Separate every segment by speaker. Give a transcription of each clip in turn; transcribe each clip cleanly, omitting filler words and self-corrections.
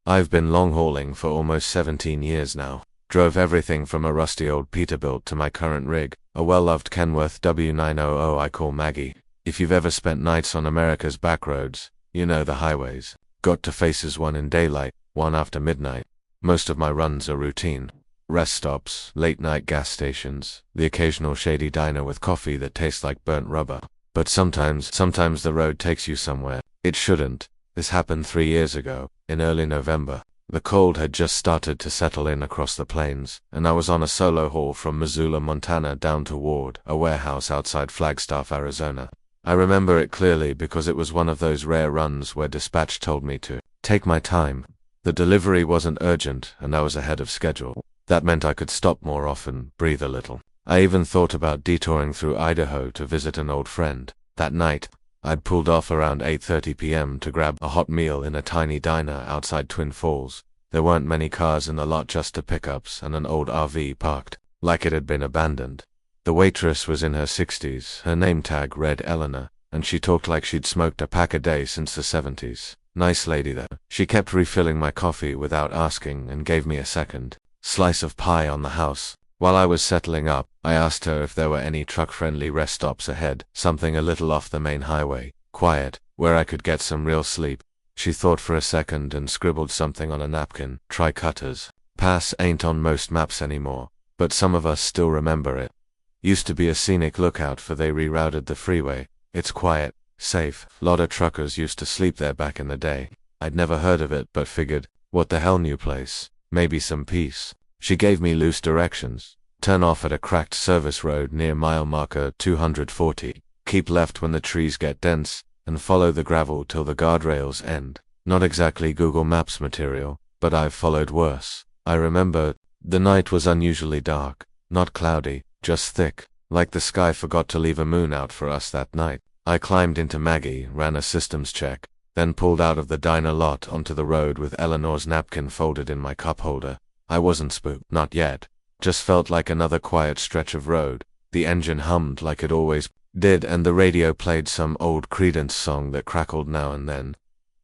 Speaker 1: I've been long-hauling for almost 17 years now. Drove everything from a rusty old Peterbilt to my current rig, a well-loved Kenworth W900 I call Maggie. If you've ever spent nights on America's back roads, you know the highways. Got to faces one in daylight, one after midnight. Most of my runs are routine. Rest stops, late-night gas stations, the occasional shady diner with coffee that tastes like burnt rubber. But sometimes the road takes you somewhere it shouldn't. This happened 3 years ago, in early November. The cold had just started to settle in across the plains, and I was on a solo haul from Missoula, Montana down to Ward, a warehouse outside Flagstaff, Arizona. I remember it clearly because it was one of those rare runs where dispatch told me to take my time. The delivery wasn't urgent, and I was ahead of schedule. That meant I could stop more often, breathe a little. I even thought about detouring through Idaho to visit an old friend. That night, I'd pulled off around 8:30 p.m. to grab a hot meal in a tiny diner outside Twin Falls. There weren't many cars in the lot, just 2 pickups and an old RV parked, like it had been abandoned. The waitress was in her 60s, her name tag read Eleanor, and she talked like she'd smoked a pack a day since the 70s. Nice lady though. She kept refilling my coffee without asking and gave me a second slice of pie on the house. While I was settling up, I asked her if there were any truck-friendly rest stops ahead, something a little off the main highway, quiet, where I could get some real sleep. She thought for a second and scribbled something on a napkin. Try Cutters. Pass ain't on most maps anymore, but some of us still remember it. Used to be a scenic lookout for they rerouted the freeway. It's quiet, safe. Lot of truckers used to sleep there back in the day. I'd never heard of it but figured, what the hell, new place? Maybe some peace. She gave me loose directions. Turn off at a cracked service road near mile marker 240. Keep left when the trees get dense, and follow the gravel till the guardrails end. Not exactly Google Maps material, but I've followed worse. I remember, the night was unusually dark, not cloudy, just thick, like the sky forgot to leave a moon out for us that night. I climbed into Maggie, ran a systems check, then pulled out of the diner lot onto the road with Eleanor's napkin folded in my cup holder. I wasn't spooked, not yet. Just felt like another quiet stretch of road. The engine hummed like it always did, and the radio played some old Creedence song that crackled now and then.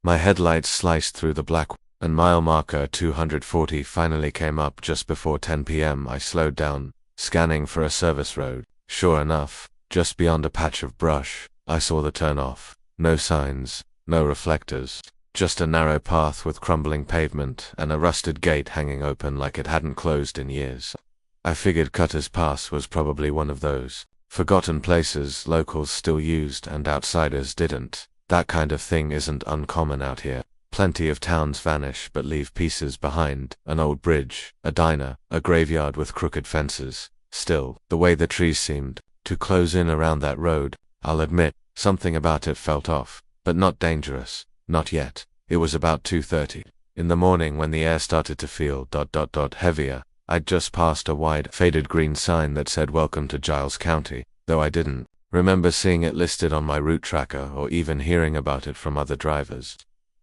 Speaker 1: My headlights sliced through the black, and mile marker 240 finally came up just before 10 p.m. I slowed down, scanning for a service road. Sure enough, just beyond a patch of brush, I saw the turn-off. No signs, no reflectors. Just a narrow path with crumbling pavement and a rusted gate hanging open like it hadn't closed in years. I figured Cutter's Pass was probably one of those forgotten places locals still used and outsiders didn't. That kind of thing isn't uncommon out here. Plenty of towns vanish but leave pieces behind, an old bridge, a diner, a graveyard with crooked fences. Still, the way the trees seemed to close in around that road, I'll admit, something about it felt off, but not dangerous. Not yet. It was about 2:30 in the morning when the air started to feel ... heavier. I'd just passed a wide, faded green sign that said Welcome to Giles County, though I didn't remember seeing it listed on my route tracker or even hearing about it from other drivers.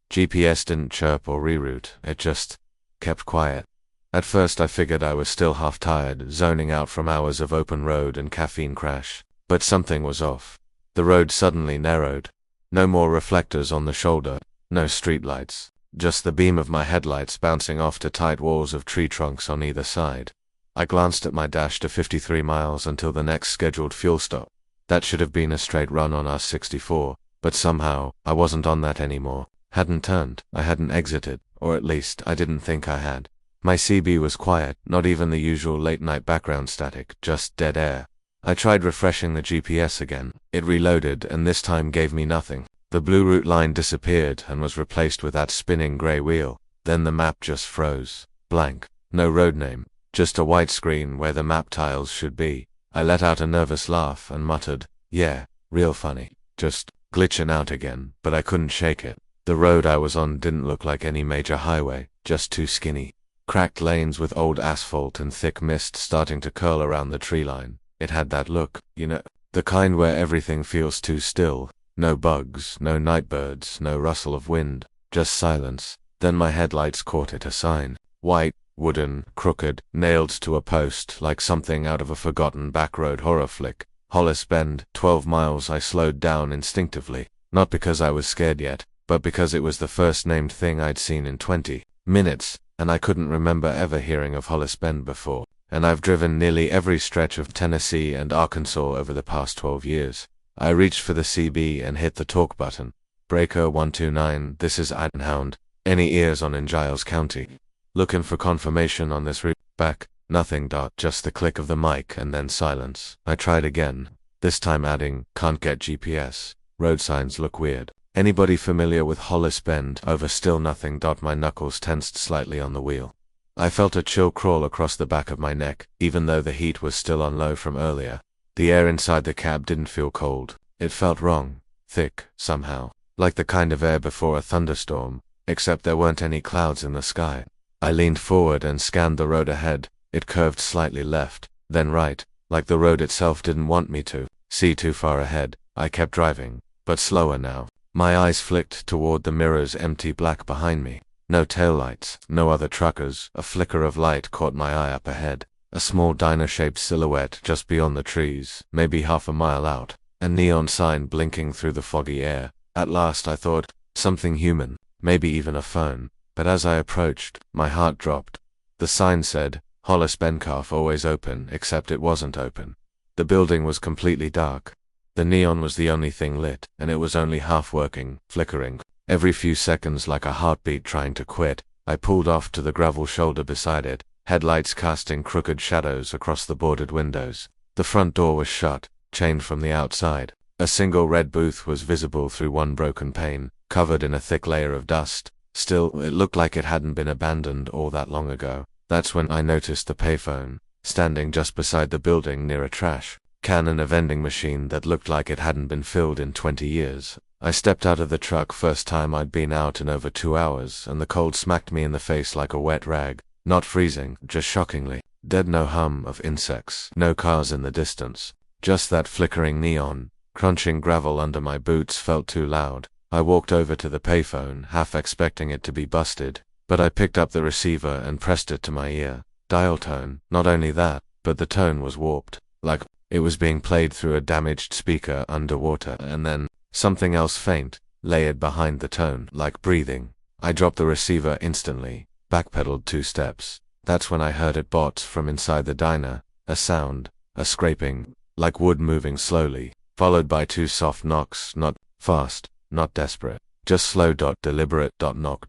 Speaker 1: GPS didn't chirp or reroute, it just kept quiet. At first I figured I was still half tired, zoning out from hours of open road and caffeine crash. But something was off. The road suddenly narrowed. No more reflectors on the shoulder, no streetlights, just the beam of my headlights bouncing off to tight walls of tree trunks on either side. I glanced at my dash to 53 miles until the next scheduled fuel stop. That should have been a straight run on our 64, but somehow, I wasn't on that anymore. Hadn't turned, I hadn't exited, or at least, I didn't think I had. My CB was quiet, not even the usual late-night background static, just dead air. I tried refreshing the GPS again. It reloaded and this time gave me nothing. The blue route line disappeared and was replaced with that spinning gray wheel. Then the map just froze. Blank. No road name. Just a white screen where the map tiles should be. I let out a nervous laugh and muttered, yeah, real funny. Just glitching out again, but I couldn't shake it. The road I was on didn't look like any major highway, just too skinny. Cracked lanes with old asphalt and thick mist starting to curl around the tree line. It had that look, you know, the kind where everything feels too still. No bugs, no night birds, no rustle of wind, just silence. Then my headlights caught it, a sign. White, wooden, crooked, nailed to a post like something out of a forgotten backroad horror flick. Hollis Bend, 12 miles. I slowed down instinctively, not because I was scared yet, but because it was the first named thing I'd seen in 20 minutes, and I couldn't remember ever hearing of Hollis Bend before. And I've driven nearly every stretch of Tennessee and Arkansas over the past 12 years. I reached for the CB and hit the talk button. Breaker 129, this is Ironhound. Any ears on in Giles County? Looking for confirmation on this route back. Nothing. Just the click of the mic and then silence. I tried again, this time adding, can't get GPS. Road signs look weird. Anybody familiar with Hollis Bend? Over. Still nothing. My knuckles tensed slightly on the wheel. I felt a chill crawl across the back of my neck, even though the heat was still on low from earlier. The air inside the cab didn't feel cold. It felt wrong, thick, somehow, like the kind of air before a thunderstorm, except there weren't any clouds in the sky. I leaned forward and scanned the road ahead. It curved slightly left, then right, like the road itself didn't want me to see too far ahead. I kept driving, but slower now. My eyes flicked toward the mirror's empty black behind me. No taillights, no other truckers. A flicker of light caught my eye up ahead. A small diner-shaped silhouette just beyond the trees, maybe half a mile out. A neon sign blinking through the foggy air. At last I thought, something human, maybe even a phone. But as I approached, my heart dropped. The sign said, Hollis Bencarf always open, except it wasn't open. The building was completely dark. The neon was the only thing lit, and it was only half working, flickering. Every few seconds, like a heartbeat trying to quit. I pulled off to the gravel shoulder beside it, headlights casting crooked shadows across the boarded windows. The front door was shut, chained from the outside. A single red booth was visible through one broken pane, covered in a thick layer of dust. Still, it looked like it hadn't been abandoned all that long ago. That's when I noticed the payphone, standing just beside the building near a trash can and a vending machine that looked like it hadn't been filled in 20 years. I stepped out of the truck, first time I'd been out in over 2 hours, and the cold smacked me in the face like a wet rag. Not freezing, just shockingly dead. No hum of insects, no cars in the distance, just that flickering neon. Crunching gravel under my boots felt too loud. I walked over to the payphone, half expecting it to be busted, but I picked up the receiver and pressed it to my ear. Dial tone. Not only that, but the tone was warped, like it was being played through a damaged speaker underwater, and then something else faint, layered behind the tone, like breathing. I dropped the receiver instantly, backpedaled 2 steps. That's when I heard it bots from inside the diner, a sound, a scraping, like wood moving slowly, followed by 2 soft knocks, not fast, not desperate, just slow. Deliberate. Knock.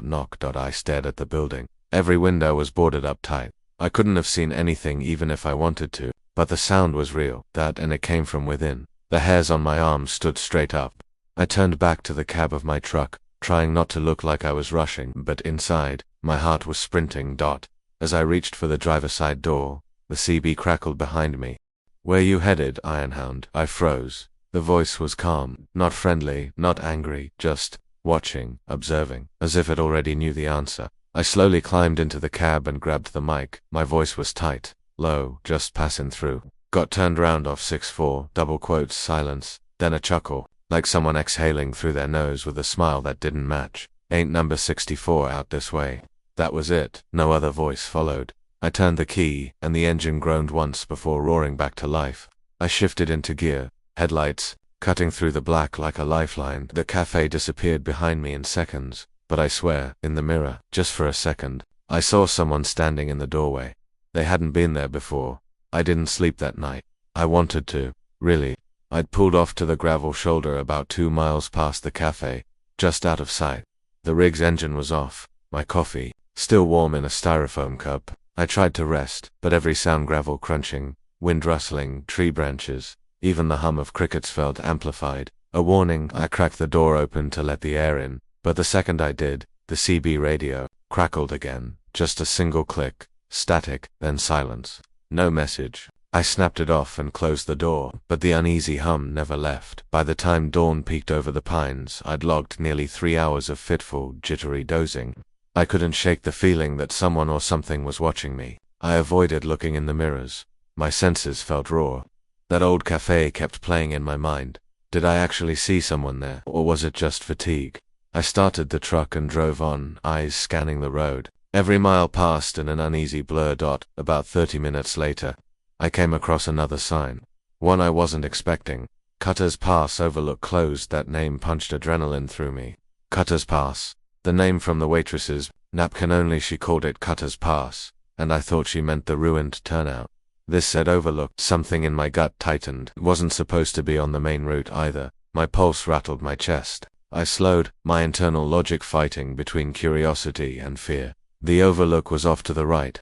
Speaker 1: Knock. I stared at the building. Every window was boarded up tight. I couldn't have seen anything even if I wanted to, but the sound was real, and it came from within. The hairs on my arms stood straight up. I turned back to the cab of my truck, trying not to look like I was rushing, but inside, my heart was sprinting. As I reached for the driver's side door, the CB crackled behind me. Where you headed, Ironhound? I froze. The voice was calm, not friendly, not angry, just watching, observing, as if it already knew the answer. I slowly climbed into the cab and grabbed the mic. My voice was tight, low, just passing through. Got turned round off 6-4, double quotes, silence, then a chuckle, like someone exhaling through their nose with a smile that didn't match. Ain't number 64 out this way? That was it. No other voice followed. I turned the key, and the engine groaned once before roaring back to life. I shifted into gear, headlights cutting through the black like a lifeline. The cafe disappeared behind me in seconds, but I swear, in the mirror, just for a second, I saw someone standing in the doorway. They hadn't been there before. I didn't sleep that night. I wanted to, really. I'd pulled off to the gravel shoulder about 2 miles past the cafe, just out of sight. The rig's engine was off, my coffee still warm in a styrofoam cup. I tried to rest, but every sound, gravel crunching, wind rustling, tree branches, even the hum of crickets felt amplified. A warning. I cracked the door open to let the air in, but the second I did, the CB radio crackled again, just a single click, static, then silence. No message. I snapped it off and closed the door, but the uneasy hum never left. By the time dawn peeked over the pines, I'd logged nearly 3 hours of fitful, jittery dozing. I couldn't shake the feeling that someone or something was watching me. I avoided looking in the mirrors. My senses felt raw. That old cafe kept playing in my mind. Did I actually see someone there, or was it just fatigue? I started the truck and drove on, eyes scanning the road. Every mile passed in an uneasy blur. About 30 minutes later, I came across another sign. One I wasn't expecting. Cutter's Pass overlook closed. That name punched adrenaline through me. Cutter's Pass. The name from the waitress's Napkin only, she called it Cutter's Pass, and I thought she meant the ruined turnout. This said Overlook. Something in my gut tightened. It wasn't supposed to be on the main route either. My pulse rattled my chest. I slowed, my internal logic fighting between curiosity and fear. The Overlook was off to the right.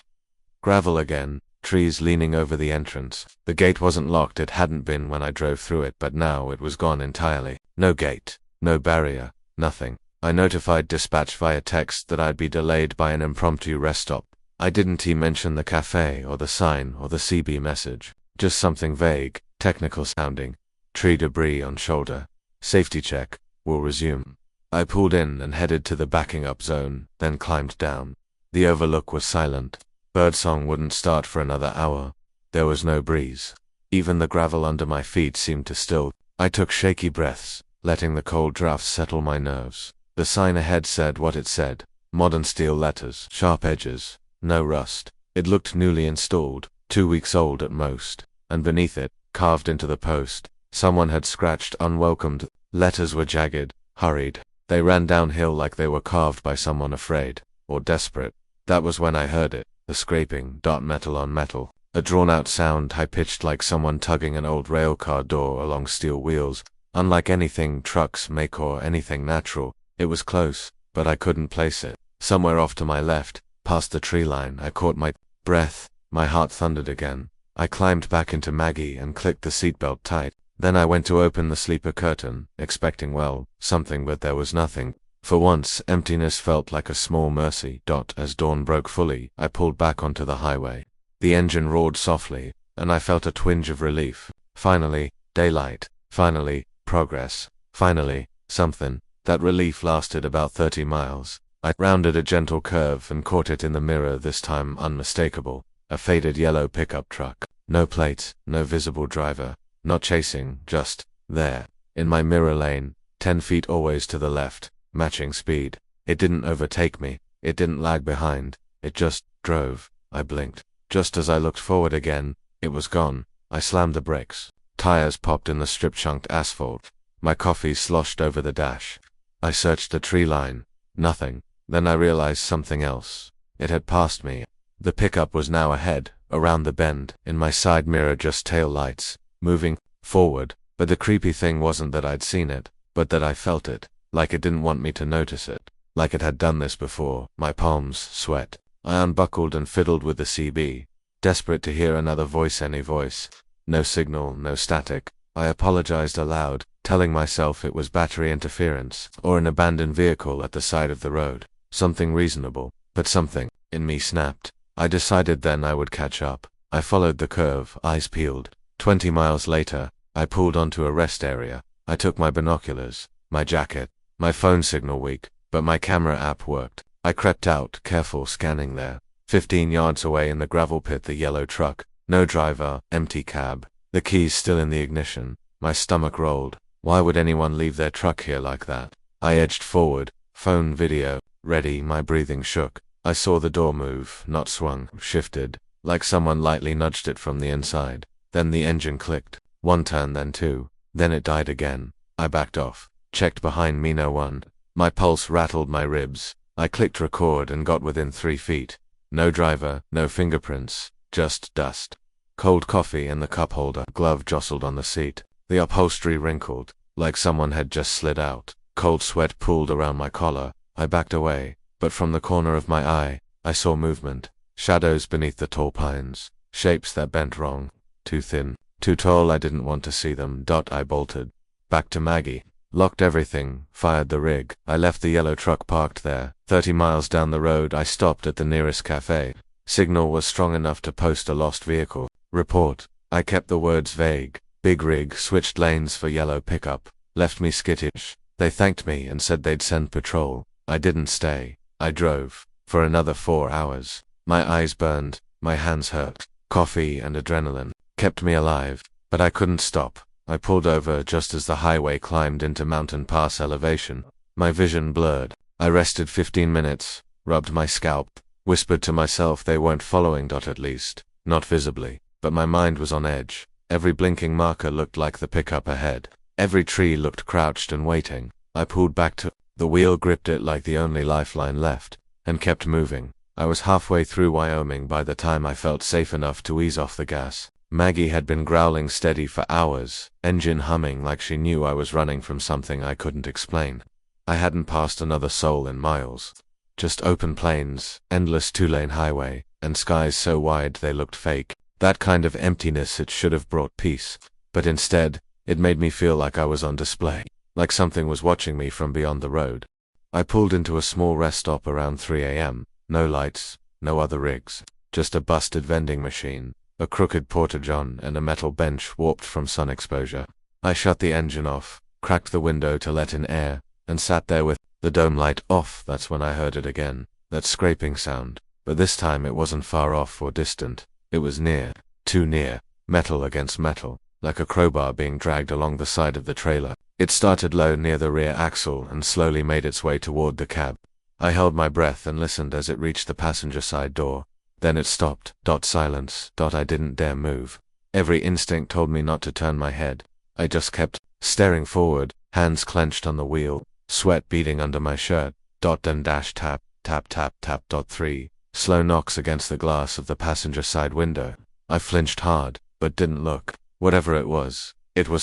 Speaker 1: Gravel again, trees leaning over the entrance. The gate wasn't locked, it hadn't been when I drove through it, but now it was gone entirely. No gate, no barrier, nothing. I notified dispatch via text that I'd be delayed by an impromptu rest stop. I didn't mention the cafe or the sign or the CB message. Just something vague, technical sounding. Tree debris on shoulder. Safety check. Will resume. I pulled in and headed to the backing up zone, then climbed down. The Overlook was silent. Birdsong wouldn't start for another hour. There was no breeze. Even the gravel under my feet seemed to still. I took shaky breaths, letting the cold drafts settle my nerves. The sign ahead said what it said. Modern steel letters, sharp edges, no rust. It looked newly installed, 2 weeks old at most. And beneath it, carved into the post, someone had scratched "Unwelcomed." Letters were jagged, hurried. They ran downhill like they were carved by someone afraid, or desperate. That was when I heard it, the scraping, metal on metal. A drawn-out sound, high-pitched like someone tugging an old railcar door along steel wheels. Unlike anything trucks make or anything natural, it was close, but I couldn't place it. Somewhere off to my left, past the tree line, I caught my breath. My heart thundered again. I climbed back into Maggie and clicked the seatbelt tight. Then I went to open the sleeper curtain, expecting, something, but there was nothing. For once, emptiness felt like a small mercy. As dawn broke fully, I pulled back onto the highway. The engine roared softly, and I felt a twinge of relief. Finally, daylight. Finally, progress. Finally, something. That relief lasted about 30 miles. I rounded a gentle curve and caught it in the mirror, this time unmistakable. A faded yellow pickup truck. No plates, no visible driver. Not chasing, just there. In my mirror lane, 10 feet always to the left, matching speed. It didn't overtake me. It didn't lag behind. It just drove. I blinked. Just as I looked forward again, it was gone. I slammed the brakes. Tires popped in the strip-chunked asphalt. My coffee sloshed over the dash. I searched the tree line. Nothing. Then I realized something else. It had passed me. The pickup was now ahead, around the bend. In my side mirror, just tail lights. Moving forward, but the creepy thing wasn't that I'd seen it, but that I felt it, like it didn't want me to notice it, like it had done this before. My palms sweat. I unbuckled and fiddled with the CB, desperate to hear another voice, any voice. No signal, no static. I apologized aloud, telling myself it was battery interference, or an abandoned vehicle at the side of the road. Something reasonable, but something in me snapped. I decided then I would catch up. I followed the curve, eyes peeled. 20 miles later, I pulled onto a rest area. I took my binoculars, my jacket, my phone signal weak, but my camera app worked. I crept out, careful, scanning there. 15 yards away in the gravel pit, the yellow truck. No driver, empty cab. The keys still in the ignition. My stomach rolled. Why would anyone leave their truck here like that? I edged forward, phone video, ready. My breathing shook. I saw the door move, not swung, shifted, like someone lightly nudged it from the inside. Then the engine clicked. One turn, then two. Then it died again. I backed off. Checked behind me, no one. My pulse rattled my ribs. I clicked record and got within 3 feet. No driver, no fingerprints, just dust. Cold coffee in the cup holder. Glove jostled on the seat. The upholstery wrinkled, like someone had just slid out. Cold sweat pooled around my collar. I backed away, but from the corner of my eye, I saw movement. Shadows beneath the tall pines. Shapes that bent wrong. Too thin, too tall, I didn't want to see them. I bolted. Back to Maggie. Locked everything, fired the rig. I left the yellow truck parked there. 30 miles down the road, I stopped at the nearest cafe. Signal was strong enough to post a lost vehicle. Report. I kept the words vague. Big rig, switched lanes for yellow pickup. Left me skittish. They thanked me and said they'd send patrol. I didn't stay. I drove. For another 4 hours. My eyes burned. My hands hurt. Coffee and adrenaline kept me alive, but I couldn't stop. I pulled over just as the highway climbed into mountain pass elevation. My vision blurred. I rested 15 minutes, rubbed my scalp, whispered to myself they weren't following. At least, not visibly, but my mind was on edge. Every blinking marker looked like the pickup ahead. Every tree looked crouched and waiting. I pulled back to the wheel, gripped it like the only lifeline left, and kept moving. I was halfway through Wyoming by the time I felt safe enough to ease off the gas. Maggie had been growling steady for hours, engine humming like she knew I was running from something I couldn't explain. I hadn't passed another soul in miles. Just open plains, endless two-lane highway, and skies so wide they looked fake. That kind of emptiness it should have brought peace. But instead, it made me feel like I was on display, like something was watching me from beyond the road. I pulled into a small rest stop around 3 a.m. No lights, no other rigs, just a busted vending machine, a crooked porta-john, and a metal bench warped from sun exposure. I shut the engine off, cracked the window to let in air, and sat there with the dome light off. That's when I heard it again, that scraping sound. But this time it wasn't far off or distant. It was near, too near, metal against metal, like a crowbar being dragged along the side of the trailer. It started low near the rear axle and slowly made its way toward the cab. I held my breath and listened as it reached the passenger side door. Then it stopped. Silence. I didn't dare move. Every instinct told me not to turn my head. I just kept staring forward, hands clenched on the wheel, sweat beading under my shirt. Then dash tap, tap, tap, tap. 3. Slow knocks against the glass of the passenger side window. I flinched hard, but didn't look. Whatever it was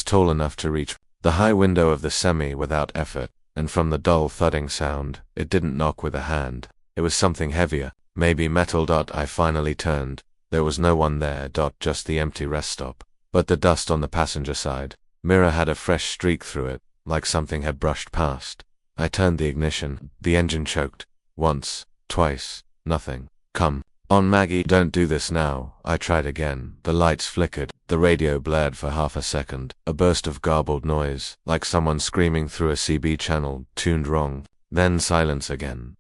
Speaker 1: tall enough to reach the high window of the semi without effort, and from the dull thudding sound, it didn't knock with a hand. It was something heavier, maybe metal. I finally turned. There was no one there. Just the empty rest stop. But the dust on the passenger side mirror had a fresh streak through it, like something had brushed past. I turned the ignition. The engine choked. Once, twice, nothing. Come on, Maggie, don't do this now. I tried again. The lights flickered. The radio blared for half a second. A burst of garbled noise, like someone screaming through a CB channel, tuned wrong. Then silence again.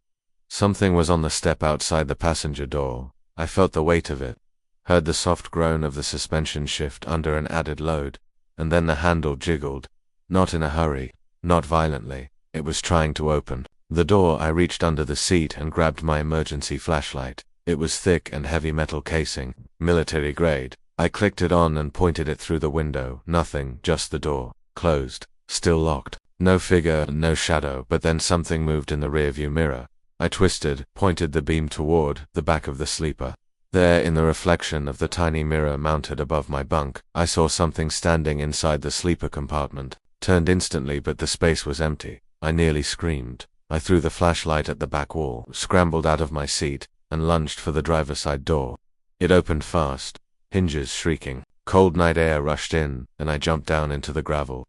Speaker 1: Something was on the step outside the passenger door. I felt the weight of it. Heard the soft groan of the suspension shift under an added load. And then the handle jiggled. Not in a hurry. Not violently. It was trying to open. The door. I reached under the seat and grabbed my emergency flashlight. It was thick and heavy metal casing, military grade. I clicked it on and pointed it through the window. Nothing, just the door, closed, still locked. No figure, no shadow, but then something moved in the rearview mirror. I twisted, pointed the beam toward the back of the sleeper. There, in the reflection of the tiny mirror mounted above my bunk, I saw something standing inside the sleeper compartment. Turned instantly, but the space was empty. I nearly screamed. I threw the flashlight at the back wall, scrambled out of my seat, and lunged for the driver's side door. It opened fast, hinges shrieking. Cold night air rushed in, and I jumped down into the gravel.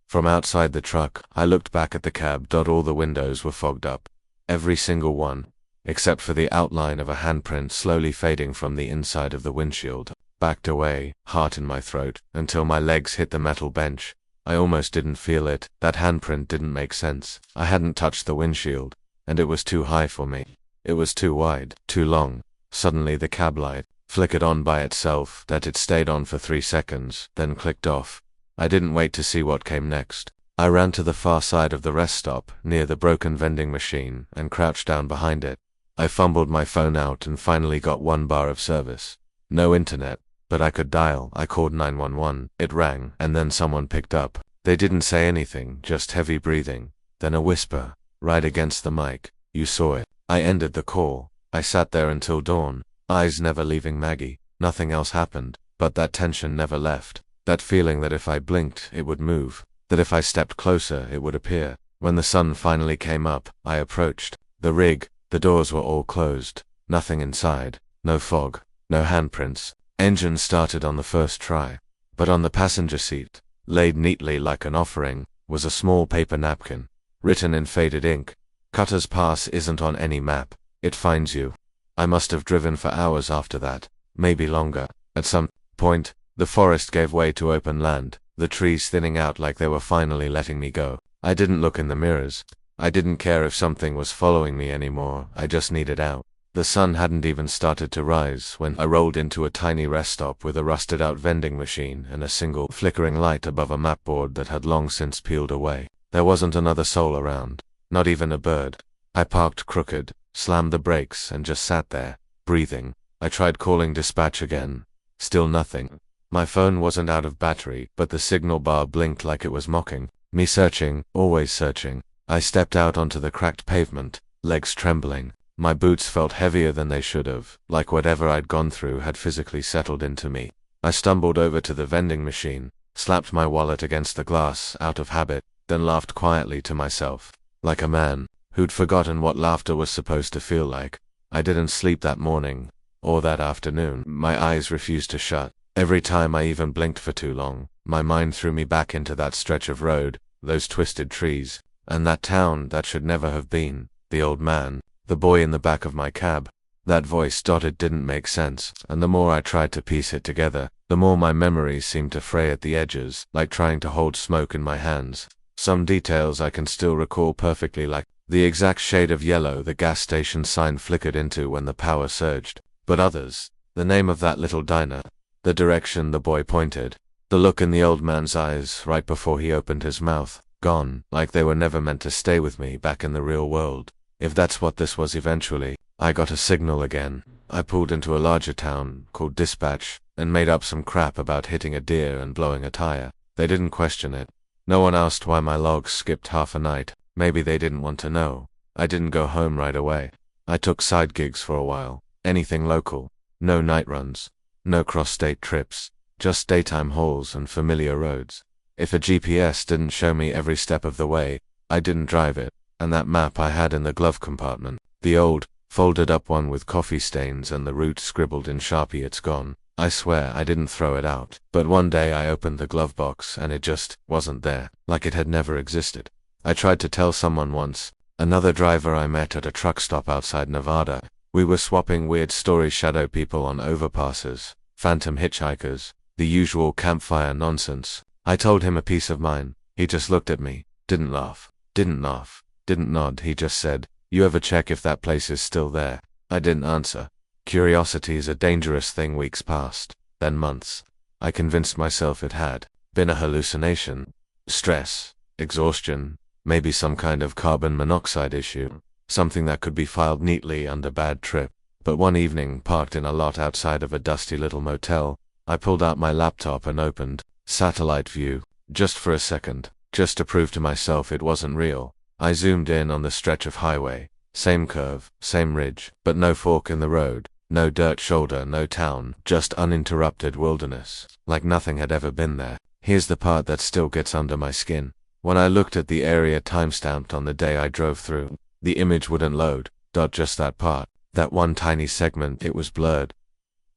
Speaker 1: From outside the truck, I looked back at the cab. All the windows were fogged up. Every single one, except for the outline of a handprint slowly fading from the inside of the windshield. Backed away, heart in my throat, until my legs hit the metal bench. I almost didn't feel it. That handprint didn't make sense. I hadn't touched the windshield, and it was too high for me. It was too wide, too long. Suddenly the cab light flickered on by itself. It stayed on for 3 seconds, then clicked off. I didn't wait to see what came next. I ran to the far side of the rest stop, near the broken vending machine, and crouched down behind it. I fumbled my phone out and finally got 1 bar of service. No internet, but I could dial. I called 911. It rang, and then someone picked up. They didn't say anything, just heavy breathing. Then a whisper, right against the mic. "You saw it." I ended the call. I sat there until dawn, eyes never leaving Maggie. Nothing else happened, but that tension never left. That feeling that if I blinked, it would move. That if I stepped closer, it would appear. When the sun finally came up, I approached the rig. The doors were all closed. Nothing inside. No fog. No handprints. Engine started on the first try. But on the passenger seat, laid neatly like an offering, was a small paper napkin. Written in faded ink. "Cutter's Pass isn't on any map. It finds you." I must have driven for hours after that. Maybe longer. At some point, the forest gave way to open land. The trees thinning out like they were finally letting me go. I didn't look in the mirrors. I didn't care if something was following me anymore. I just needed out. The sun hadn't even started to rise when I rolled into a tiny rest stop with a rusted-out vending machine and a single flickering light above a mapboard that had long since peeled away. There wasn't another soul around. Not even a bird. I parked crooked, slammed the brakes, and just sat there, breathing. I tried calling dispatch again. Still nothing. My phone wasn't out of battery, but the signal bar blinked like it was mocking me. Searching, always searching. I stepped out onto the cracked pavement, legs trembling, My boots felt heavier than they should have, like whatever I'd gone through had physically settled into me. I stumbled over to the vending machine, slapped my wallet against the glass out of habit, then laughed quietly to myself, like a man who'd forgotten what laughter was supposed to feel like. I didn't sleep that morning, or that afternoon. My eyes refused to shut. Every time I even blinked for too long, my mind threw me back into that stretch of road, those twisted trees, and that town that should never have been, the old man, the boy in the back of my cab. That voice dotted didn't make sense, and the more I tried to piece it together, the more my memories seemed to fray at the edges, like trying to hold smoke in my hands. Some details I can still recall perfectly, like the exact shade of yellow the gas station sign flickered into when the power surged. But others, the name of that little diner, the direction the boy pointed, the look in the old man's eyes right before he opened his mouth, gone, like they were never meant to stay with me back in the real world. If that's what this was eventually, I got a signal again. I pulled into a larger town, called Dispatch, and made up some crap about hitting a deer and blowing a tire. They didn't question it. No one asked why my logs skipped half a night. Maybe they didn't want to know. I didn't go home right away. I took side gigs for a while. Anything local. No night runs. No cross-state trips. Just daytime hauls and familiar roads. If a GPS didn't show me every step of the way, I didn't drive it. And that map I had in the glove compartment, the old, folded up one with coffee stains and the route scribbled in Sharpie, it's gone. I swear I didn't throw it out. But one day I opened the glove box and it just wasn't there, like it had never existed. I tried to tell someone once, another driver I met at a truck stop outside Nevada. We were swapping weird story shadow people on overpasses, phantom hitchhikers, the usual campfire nonsense. I told him a piece of mine. He just looked at me, didn't laugh, didn't nod. He just said, "You ever check if that place is still there?" I didn't answer. Curiosity is a dangerous thing. Weeks passed, then months. I convinced myself it had been a hallucination. Stress, exhaustion, maybe some kind of carbon monoxide issue, something that could be filed neatly under bad trip. But one evening, parked in a lot outside of a dusty little motel, I pulled out my laptop and opened satellite view, just for a second, just to prove to myself it wasn't real. I zoomed in on the stretch of highway, same curve, same ridge, but no fork in the road, no dirt shoulder, no town, just uninterrupted wilderness, like nothing had ever been there. Here's the part that still gets under my skin. When I looked at the area timestamped on the day I drove through, the image wouldn't load, just that part, that one tiny segment. It was blurred,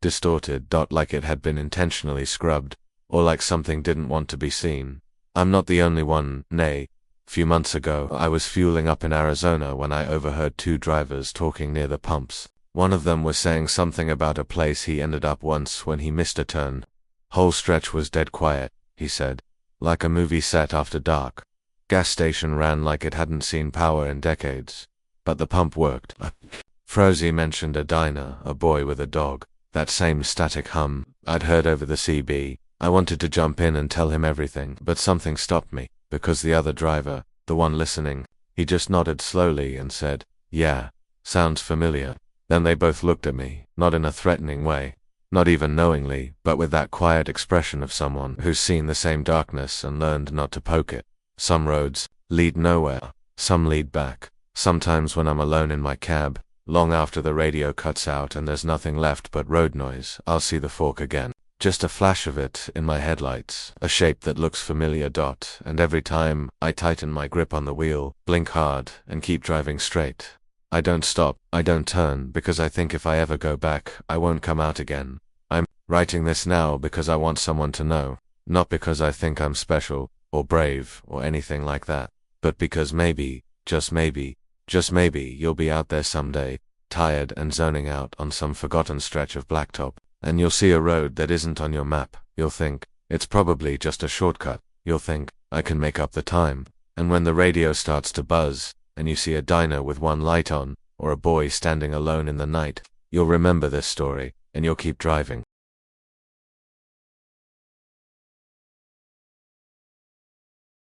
Speaker 1: distorted, like it had been intentionally scrubbed, or like something didn't want to be seen. I'm not the only one. Nay, few months ago, I was fueling up in Arizona when I overheard two drivers talking near the pumps. One of them was saying something about a place he ended up once when he missed a turn. Whole stretch was dead quiet, he said, like a movie set after dark. Gas station ran like it hadn't seen power in decades. But the pump worked. Frozy mentioned a diner, a boy with a dog, that same static hum I'd heard over the CB. I wanted to jump in and tell him everything, but something stopped me. Because the other driver, the one listening, he just nodded slowly and said, "Yeah, sounds familiar." Then they both looked at me, not in a threatening way, not even knowingly, but with that quiet expression of someone who's seen the same darkness and learned not to poke it. Some roads lead nowhere, some lead back. Sometimes when I'm alone in my cab, long after the radio cuts out and there's nothing left but road noise, I'll see the fork again. Just a flash of it in my headlights, a shape that looks familiar. And every time, I tighten my grip on the wheel, blink hard, and keep driving straight. I don't stop, I don't turn, because I think if I ever go back, I won't come out again. I'm writing this now because I want someone to know, not because I think I'm special, or brave, or anything like that, but because maybe, just maybe, you'll be out there someday, tired and zoning out on some forgotten stretch of blacktop. And you'll see a road that isn't on your map. You'll think, it's probably just a shortcut. You'll think, I can make up the time. And when the radio starts to buzz, and you see a diner with one light on, or a boy standing alone in the night, you'll remember this story, and you'll keep driving.